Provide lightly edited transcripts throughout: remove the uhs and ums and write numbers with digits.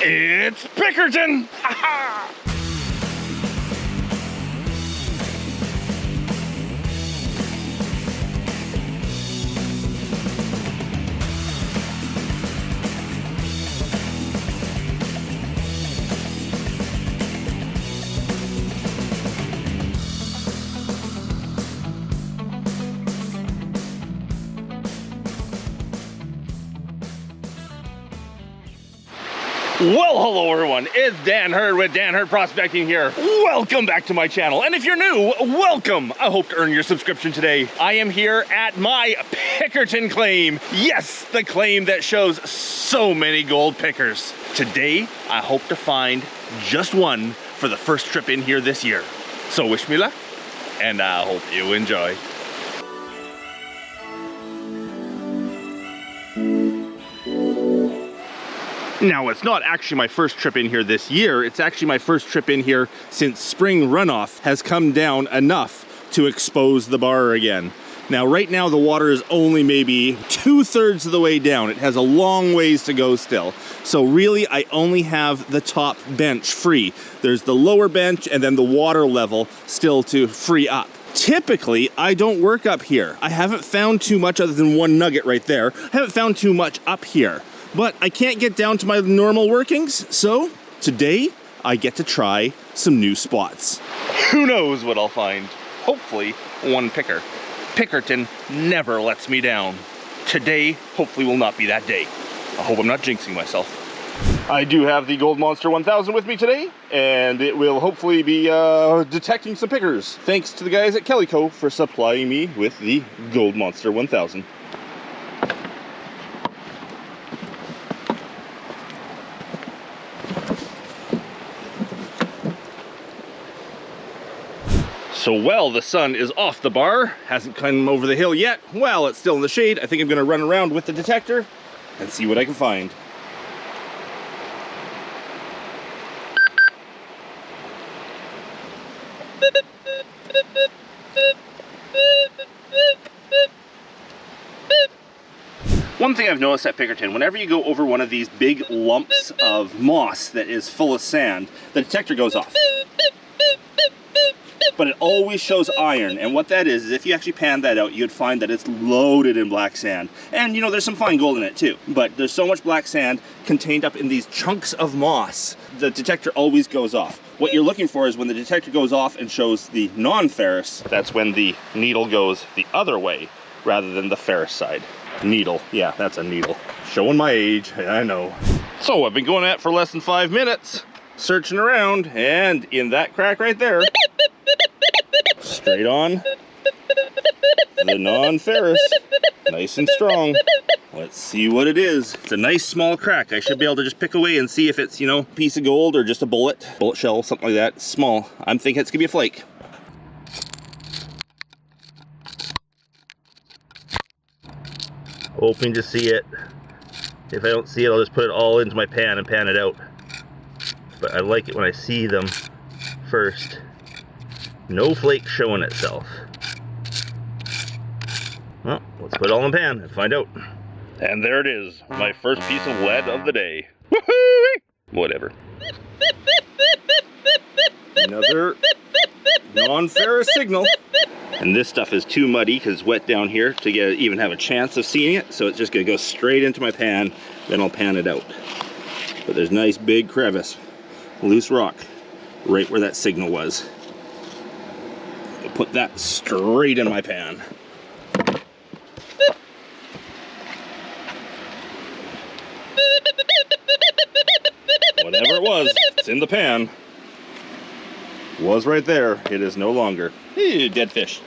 It's Pickerton! Ha ha! Well, hello everyone, it's Dan Hurd with Dan Hurd Prospecting here. Welcome back to my channel, and if you're new, welcome. I hope to earn your subscription today. I am here at my Pickerton claim. Yes, the claim that shows so many gold pickers. Today, I hope to find just one for the first trip in here this year. So wish me luck, and I hope you enjoy. Now, it's not actually my first trip in here this year. It's actually my first trip in here since spring runoff has come down enough to expose the bar again. Now, right now, the water is only maybe 2/3 of the way down. It has a long ways to go still. So really, I only have the top bench free. There's the lower bench and then the water level still to free up. Typically, I don't work up here. I haven't found too much other than one nugget right there. I haven't found too much up here. But I can't get down to my normal workings, so today I get to try some new spots. Who knows what I'll find? Hopefully, one picker. Pickerton never lets me down. Today, hopefully, will not be that day. I hope I'm not jinxing myself. I do have the Gold Monster 1000 with me today, and it will hopefully be detecting some pickers. Thanks to the guys at Calico for supplying me with the Gold Monster 1000. So while the sun is off the bar, hasn't come over the hill yet, while it's still in the shade, I think I'm gonna run around with the detector and see what I can find. One thing I've noticed at Pickerton, whenever you go over one of these big lumps of moss that is full of sand, the detector goes off. But it always shows iron, and what that is if you actually pan that out, you'd find that it's loaded in black sand. And you know, there's some fine gold in it too, but there's so much black sand contained up in these chunks of moss, the detector always goes off. What you're looking for is when the detector goes off and shows the non-ferrous, that's when the needle goes the other way rather than the ferrous side. Needle, yeah, that's a needle. Showing my age, I know. So I've been going at it for less than 5 minutes, searching around, and in that crack right there, straight on the non-ferrous, nice and strong. Let's see what it is. It's a nice small crack. I should be able to just pick away and see if it's, you know, a piece of gold or just a bullet shell, something like that. Small. I'm thinking it's gonna be a flake. Hoping to see it. If I don't see it, I'll just put it all into my pan and pan it out. But I like it when I see them first. No flake showing itself. Well, let's put it all in the pan and find out. And there it is, my first piece of lead of the day. Woohoo! Whatever. Another non-ferrous signal. And this stuff is too muddy because it's wet down here to even have a chance of seeing it. So it's just gonna go straight into my pan, then I'll pan it out. But there's nice big crevice, loose rock, right where that signal was. Put that straight in my pan. Whatever it was, it's in the pan. Was right there. It is no longer. Dead fish.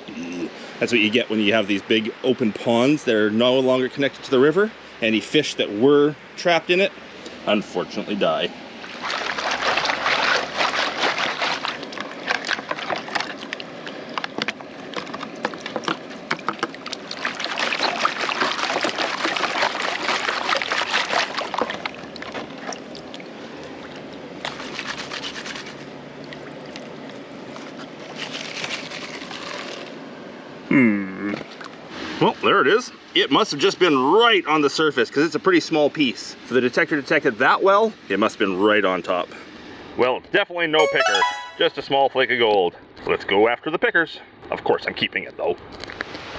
That's what you get when you have these big open ponds that are no longer connected to the river. Any fish that were trapped in it, unfortunately, die. Well, there it is. It must have just been right on the surface because it's a pretty small piece. For the detector to detect it that well, it must have been right on top. Well, it's definitely no picker, just a small flake of gold. So let's go after the pickers. Of course, I'm keeping it though.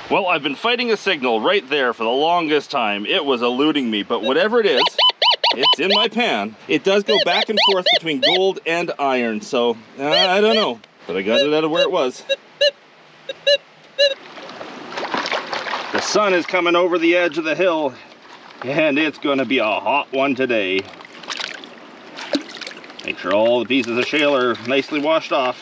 Well, I've been fighting a signal right there for the longest time. It was eluding me, but whatever it is, it's in my pan. It does go back and forth between gold and iron, so I don't know. But I got it out of where it was. The sun is coming over the edge of the hill, and it's going to be a hot one today. Make sure all the pieces of shale are nicely washed off.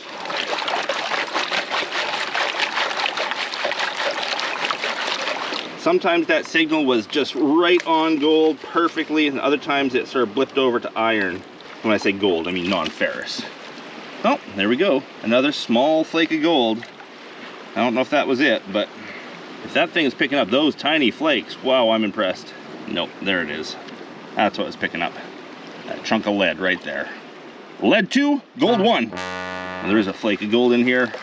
Sometimes that signal was just right on gold perfectly, and other times it sort of blipped over to iron. When I say gold, I mean non-ferrous. Oh, there we go. Another small flake of gold. I don't know if that was it, but if that thing is picking up those tiny flakes, wow, I'm impressed. Nope, there it is. That's what it's picking up. That chunk of lead right there. Lead 2, gold 1. Well, there is a flake of gold in here.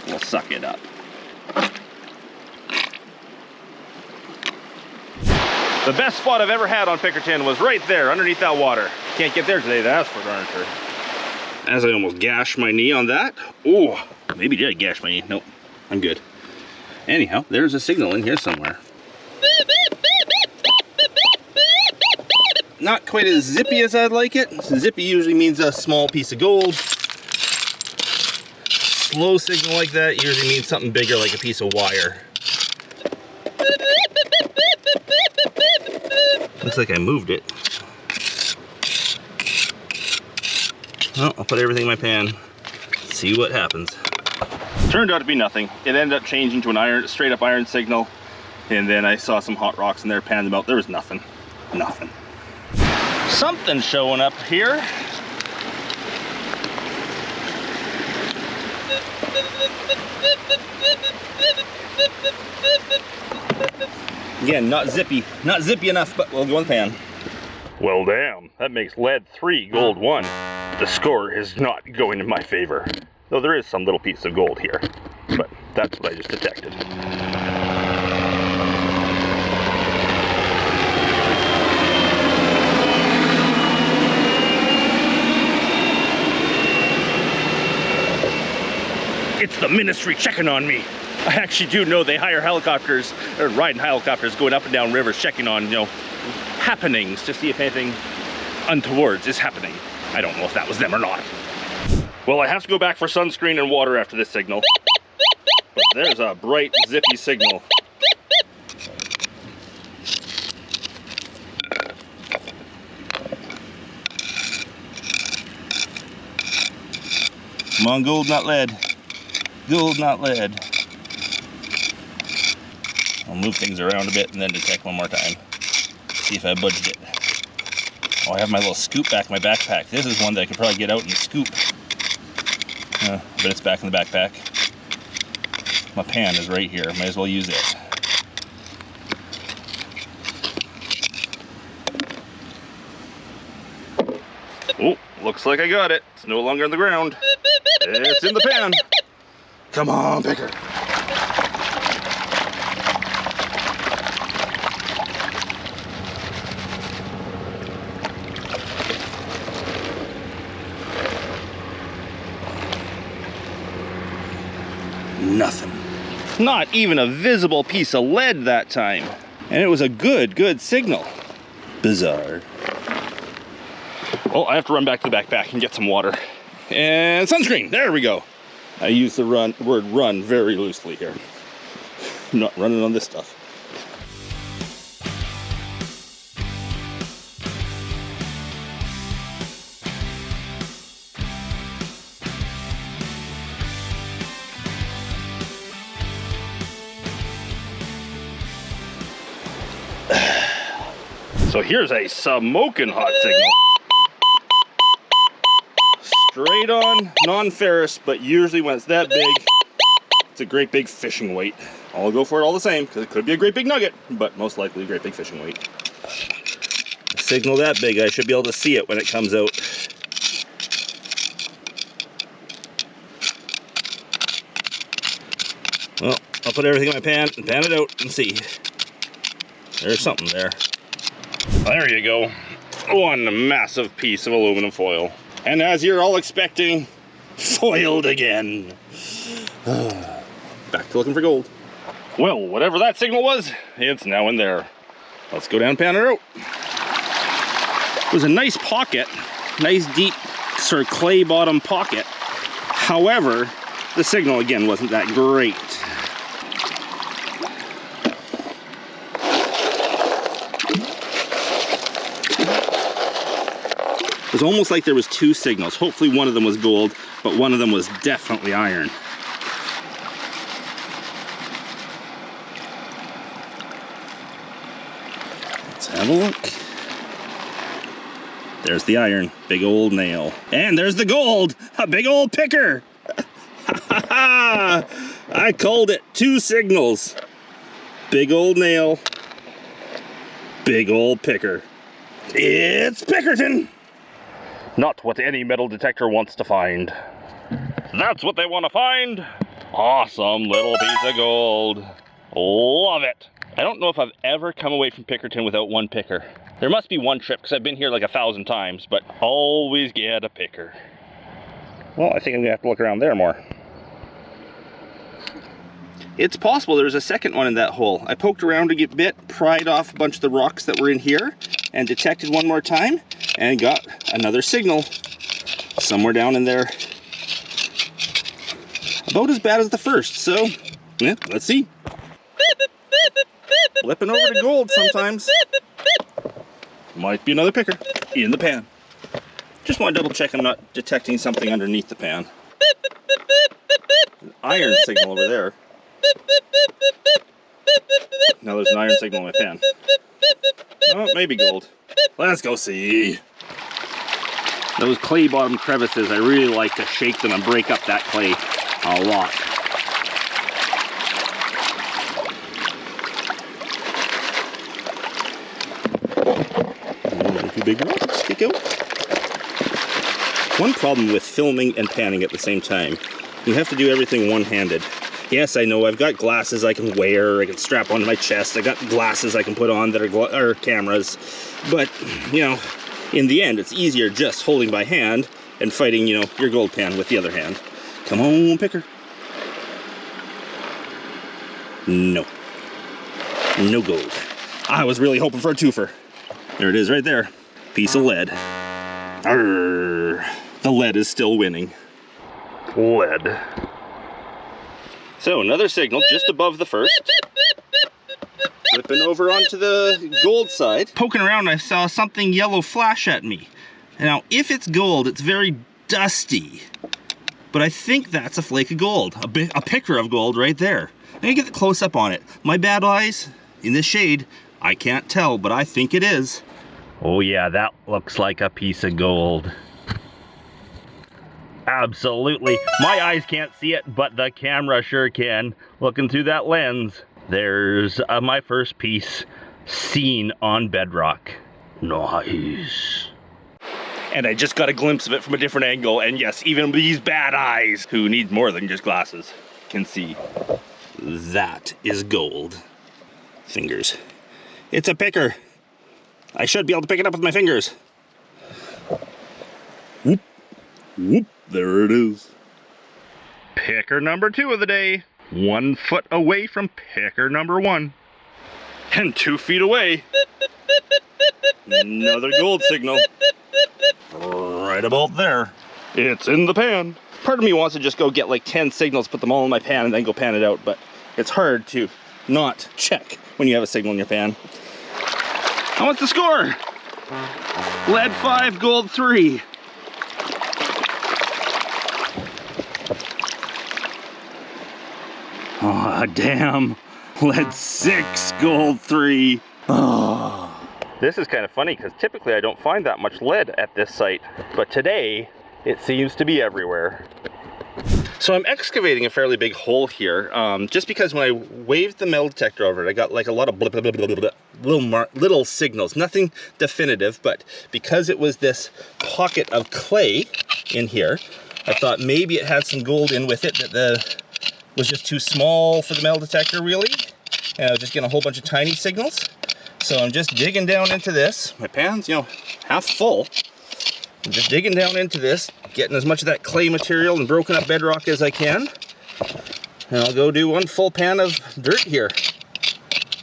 We'll suck it up. The best spot I've ever had on Pickerton was right there, underneath that water. Can't get there today, that's for darn sure. As I almost gashed my knee on that. Oh, maybe did I gash my knee? Nope, I'm good. Anyhow, there's a signal in here somewhere. Not quite as zippy as I'd like it. Zippy usually means a small piece of gold. Slow signal like that usually means something bigger, like a piece of wire. Looks like I moved it. Well, I'll put everything in my pan. See what happens. Turned out to be nothing. It ended up changing to an straight up iron signal. And then I saw some hot rocks in there, panned them out. There was nothing. Nothing. Something showing up here. Again, not zippy enough, but we'll go in the pan. Well, damn, that makes lead 3, gold 1. The score is not going in my favor. Though there is some little piece of gold here, but that's what I just detected. It's the ministry checking on me. I actually do know they hire helicopters, or ride in helicopters going up and down rivers checking on, happenings to see if anything untowards is happening. I don't know if that was them or not. Well, I have to go back for sunscreen and water after this signal. But there's a bright, zippy signal. Come on, gold, not lead. Gold, not lead. I'll move things around a bit and then detect one more time. See if I budged it. Oh, I have my little scoop back in my backpack. This is one that I could probably get out and scoop. But it's back in the backpack. My pan is right here. Might as well use it. Oh, looks like I got it. It's no longer on the ground. It's in the pan. Come on, Picker. Nothing. Not even a visible piece of lead that time. And it was a good signal. Bizarre. Well, I have to run back to the backpack and get some water. And sunscreen, there we go. I use the word run very loosely here. I'm not running on this stuff. So here's a smoking hot signal. Straight on, non-ferrous, but usually when it's that big, it's a great big fishing weight. I'll go for it all the same, because it could be a great big nugget, but most likely a great big fishing weight. A signal that big, I should be able to see it when it comes out. Well, I'll put everything in my pan and pan it out and see. There's something there. There you go. One massive piece of aluminum foil. And as you're all expecting, foiled again. Back to looking for gold. Well, whatever that signal was, it's now in there. Let's go down and pan it out. It was a nice pocket, nice deep sort of clay bottom pocket. However, the signal again wasn't that great. It was almost like there was two signals. Hopefully one of them was gold, but one of them was definitely iron. Let's have a look. There's the iron, big old nail. And there's the gold, a big old picker. I called it, two signals. Big old nail, big old picker. It's Pickerton. Not what any metal detector wants to find. That's what they want to find. Awesome little piece of gold. Love it. I don't know if I've ever come away from Pickerton without one picker. There must be one trip because I've been here like 1,000 times, but always get a picker. Well, I think I'm gonna have to look around there more. It's possible there's a second one in that hole. I poked around a bit, pried off a bunch of the rocks that were in here, and detected one more time, and got another signal somewhere down in there. About as bad as the first, so yeah, let's see. Flipping over to gold sometimes. Might be another picker in the pan. Just want to double check I'm not detecting something underneath the pan. An iron signal over there. Now there's an iron signal in my pan. Oh, maybe gold. Let's go see. Those clay bottom crevices, I really like to shake them and break up that clay a lot. Two big rocks stick out. One problem with filming and panning at the same time, you have to do everything one-handed. Yes, I know I've got glasses I can wear, I can strap onto my chest, I got glasses I can put on that are cameras, but, you know, in the end, it's easier just holding by hand and fighting, you know, your gold pan with the other hand. Come on, picker. No. No gold. I was really hoping for a twofer. There it is right there. Piece of lead. Arrgh. The lead is still winning. Lead. So another signal just above the first. Flipping over onto the gold side. Poking around, I saw something yellow flash at me. Now, if it's gold, it's very dusty. But I think that's a flake of gold. A picker of gold right there. Let me get the close up on it. My bad eyes, in this shade, I can't tell, but I think it is. Oh yeah, that looks like a piece of gold. Absolutely. My eyes can't see it, but the camera sure can. Looking through that lens, there's my first piece seen on bedrock. Nice. And I just got a glimpse of it from a different angle, and yes, even these bad eyes, who need more than just glasses, can see. That is gold. Fingers. It's a picker. I should be able to pick it up with my fingers. Whoop. Whoop. There it is. Picker number 2 of the day. 1 foot away from picker number 1. And 2 feet away. Another gold signal. Right about there. It's in the pan. Part of me wants to just go get like 10 signals, put them all in my pan, and then go pan it out, but it's hard to not check when you have a signal in your pan. And what's the score? Lead 5, gold 3. Oh, damn. Lead 6, gold 3. Oh. This is kind of funny because typically I don't find that much lead at this site, but today it seems to be everywhere. So I'm excavating a fairly big hole here, just because when I waved the metal detector over it, I got like a lot of blip, blip, blip, blip, blip, little signals, nothing definitive, but because it was this pocket of clay in here, I thought maybe it had some gold in with it that was just too small for the metal detector really, and I was just getting a whole bunch of tiny signals. So I'm just digging down into this. My pan's, you know, half full. I'm just digging down into this, getting as much of that clay material and broken up bedrock as I can. And I'll go do one full pan of dirt here.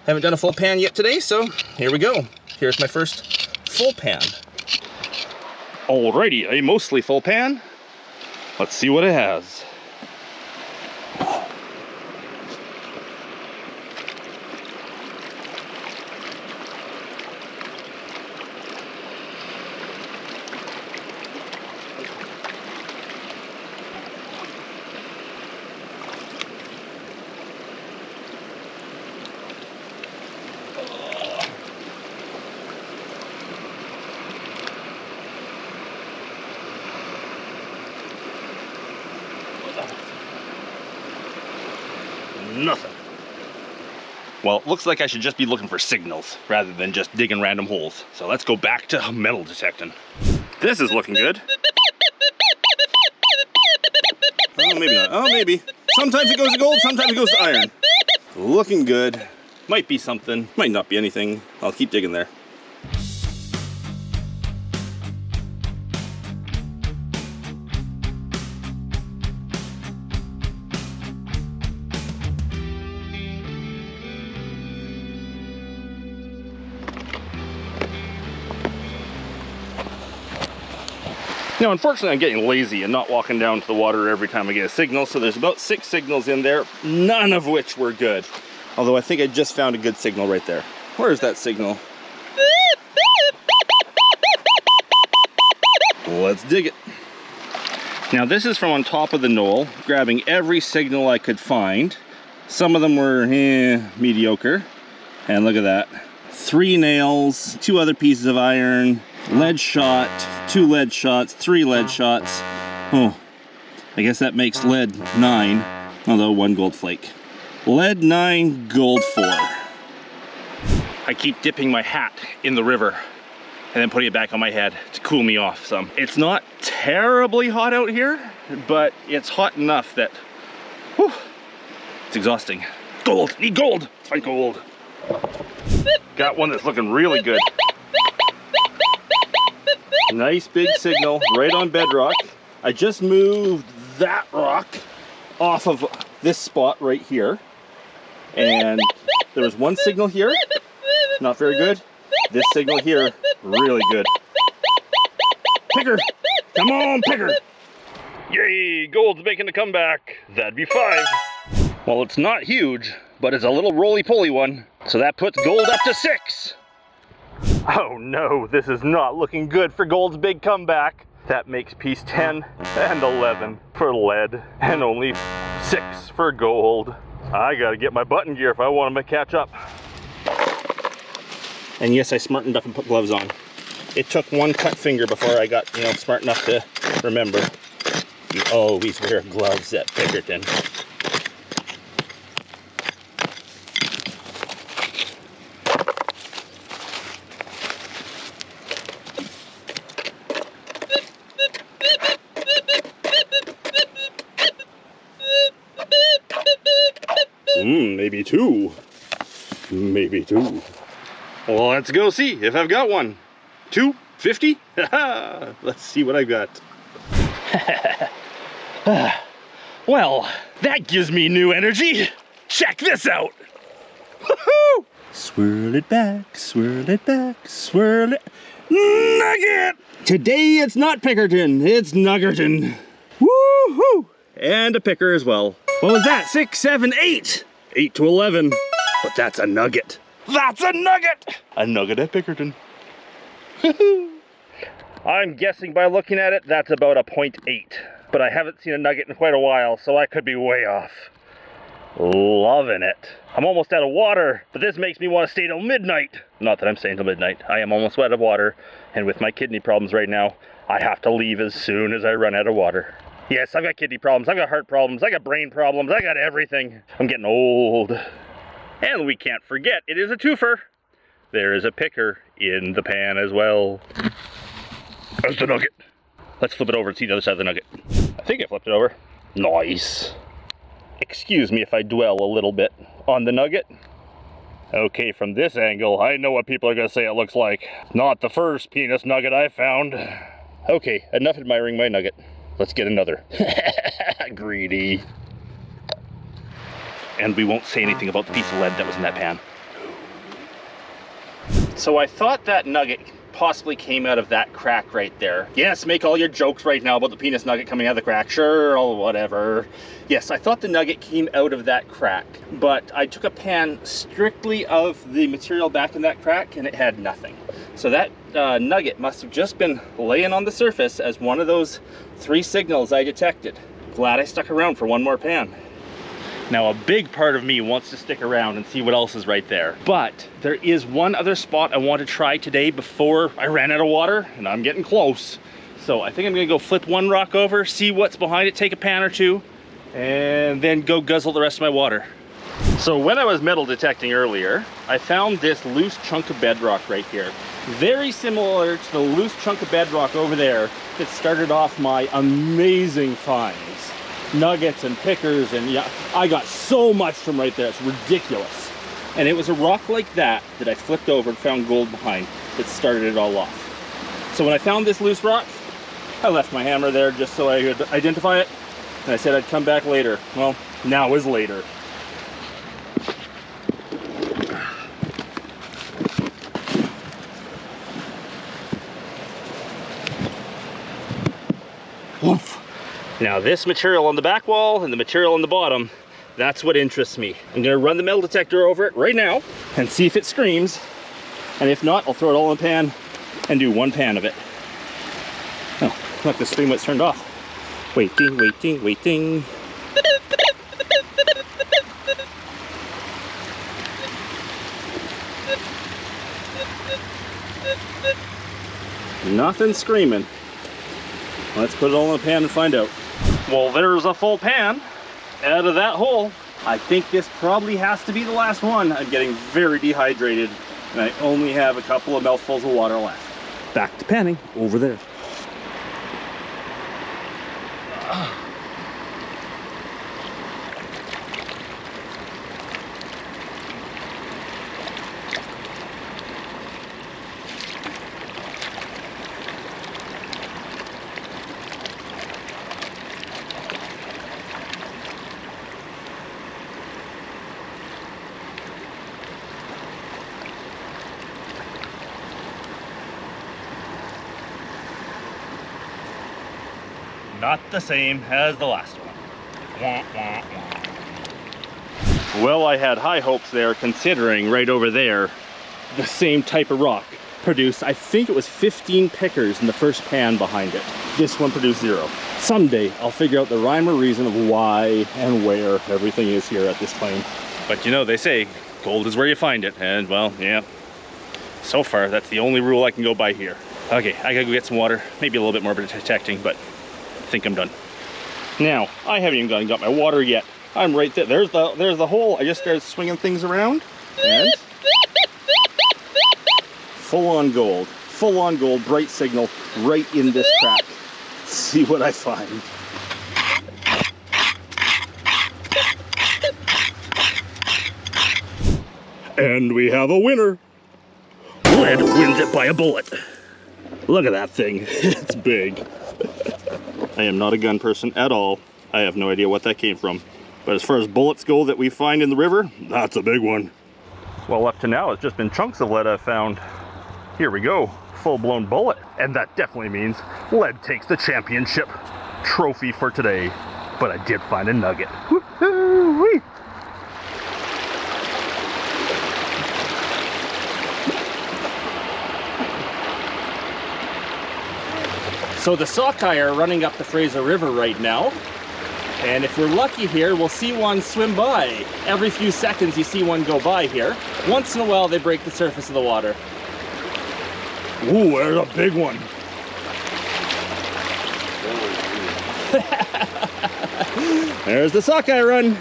Haven't done a full pan yet today, so here we go. Here's my first full pan. Alrighty, a mostly full pan. Let's see what it has. Nothing. Well, it looks like I should just be looking for signals rather than just digging random holes. So let's go back to metal detecting. This is looking good. Oh, maybe not. Oh, maybe. Sometimes it goes to gold, sometimes it goes to iron. Looking good. Might be something, might not be anything. I'll keep digging there. Now, unfortunately, I'm getting lazy and not walking down to the water every time I get a signal, so there's about 6 signals in there, none of which were good. Although I think I just found a good signal right there. Where is that signal? Let's dig it. Now, this is from on top of the knoll, grabbing every signal I could find. Some of them were mediocre. And look at that. 3 nails, 2 other pieces of iron, lead shot, 2 lead shots, 3 lead shots. Oh, I guess that makes lead 9, although 1 gold flake. Lead 9, gold 4. I keep dipping my hat in the river and then putting it back on my head to cool me off some. It's not terribly hot out here, but it's hot enough that, whew, it's exhausting. Gold, need gold, let's find gold. Got one that's looking really good. Nice big signal right on bedrock. I just moved that rock off of this spot right here. And there was 1 signal here, not very good. This signal here, really good. Picker, come on, Picker. Yay, gold's making a comeback. That'd be 5. Well, it's not huge, but it's a little roly-poly one. So that puts gold up to 6. Oh no, this is not looking good for gold's big comeback. That makes piece 10 and 11 for lead and only 6 for gold. I gotta get my button gear if I want to catch up. And yes, I smartened up and put gloves on. It took 1 cut finger before I got, you know, smart enough to remember. You always wear gloves at Pickerton. Maybe 2. Maybe 2. Well, let's go see if I've got one. 250? Let's see what I got. Well, that gives me new energy. Check this out. Woohoo! Swirl it back, swirl it back, swirl it. Nugget! Today it's not Pickerton, it's Nuggerton. Woohoo! And a picker as well. What was that? 6, 7, 8. 8 to 11. But that's a nugget. That's a nugget! A nugget at Pickerton. I'm guessing by looking at it, that's about a 0.8. But I haven't seen a nugget in quite a while, so I could be way off. Loving it. I'm almost out of water, but this makes me want to stay till midnight. Not that I'm staying till midnight. I am almost out of water, and with my kidney problems right now, I have to leave as soon as I run out of water. Yes, I've got kidney problems, I've got heart problems, I got brain problems, I got everything. I'm getting old. And we can't forget, it is a twofer. There is a picker in the pan as well. There's the nugget. Let's flip it over and see the other side of the nugget. I think I flipped it over. Nice. Excuse me if I dwell a little bit on the nugget. Okay, from this angle, I know what people are gonna say it looks like. Not the first penis nugget I found. Okay, enough admiring my nugget. Let's get another. Greedy. And we won't say anything about the piece of lead that was in that pan. So I thought that nugget possibly came out of that crack right there. Yes, make all your jokes right now about the penis nugget coming out of the crack. Sure, or whatever. Yes, I thought the nugget came out of that crack, but I took a pan strictly of the material back in that crack and it had nothing. So that nugget must have just been laying on the surface as one of those 3 signals I detected. Glad I stuck around for one more pan. Now, a big part of me wants to stick around and see what else is right there. But there is one other spot I want to try today before I ran out of water, and I'm getting close. So I think I'm gonna go flip one rock over, see what's behind it, take a pan or two, and then go guzzle the rest of my water. So when I was metal detecting earlier, I found this loose chunk of bedrock right here. Very similar to the loose chunk of bedrock over there that started off my amazing finds. Nuggets and pickers, and yeah, I got so much from right there, it's ridiculous. And it was a rock like that that I flipped over and found gold behind that started it all off. So when I found this loose rock, I left my hammer there just so I could identify it, and I said I'd come back later. Well, now is later. Oof. Now this material on the back wall and the material on the bottom, that's what interests me. I'm gonna run the metal detector over it right now and see if it screams. And if not, I'll throw it all in a pan and do one pan of it. Oh, look, the stream was turned off. Waiting, waiting, waiting. Nothing screaming. Let's put it all in a pan and find out. Well, there's a full pan out of that hole. I think this probably has to be the last one. I'm getting very dehydrated and I only have a couple of mouthfuls of water left. Back to panning over there. Not the same as the last one. Wah, wah, wah. Well, I had high hopes there, considering right over there, the same type of rock produced, I think it was 15 pickers in the first pan behind it. This one produced 0. Someday, I'll figure out the rhyme or reason of why and where everything is here at this claim. But you know, they say, gold is where you find it. And well, yeah, so far, that's the only rule I can go by here. Okay, I gotta go get some water, maybe a little bit more detecting, but I think I'm done. Now, I haven't even got my water yet. I'm right there. There's the hole. I just started swinging things around, and full on gold, bright signal right in this crack. Let's see what I find. And we have a winner. Lead wins it by a bullet. Look at that thing. It's big. I am not a gun person at all. I have no idea what that came from. But as far as bullets go that we find in the river, that's a big one. Well, up to now, it's just been chunks of lead I've found. Here we go, full-blown bullet. And that definitely means lead takes the championship trophy for today. But I did find a nugget. Woo-hoo-wee! So the sockeye are running up the Fraser River right now. And if we're lucky here, we'll see one swim by. Every few seconds you see one go by here. Once in a while they break the surface of the water. Ooh, there's a big one. There's the sockeye run.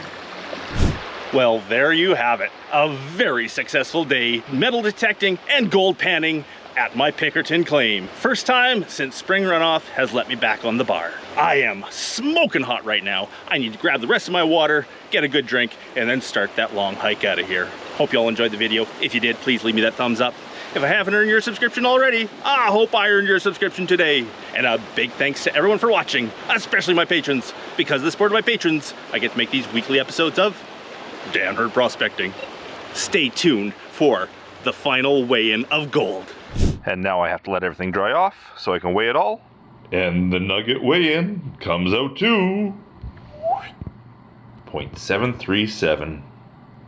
Well, there you have it. A very successful day, metal detecting and gold panning at my Pickerton claim. First time since spring runoff has let me back on the bar. I am smoking hot right now. I need to grab the rest of my water, get a good drink, and then start that long hike out of here. Hope you all enjoyed the video. If you did, please leave me that thumbs up. If I haven't earned your subscription already, I hope I earned your subscription today. And a big thanks to everyone for watching, especially my patrons. Because of the support of my patrons, I get to make these weekly episodes of Dan Hurd Prospecting. Stay tuned for the final weigh-in of gold. And now I have to let everything dry off so I can weigh it all. And the Nugget weigh-in comes out to 0.737.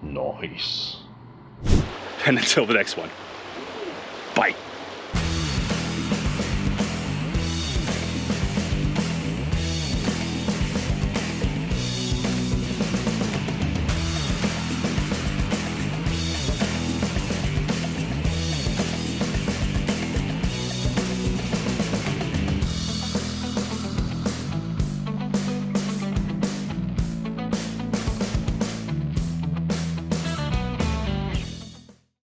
Nice. And until the next one, bye.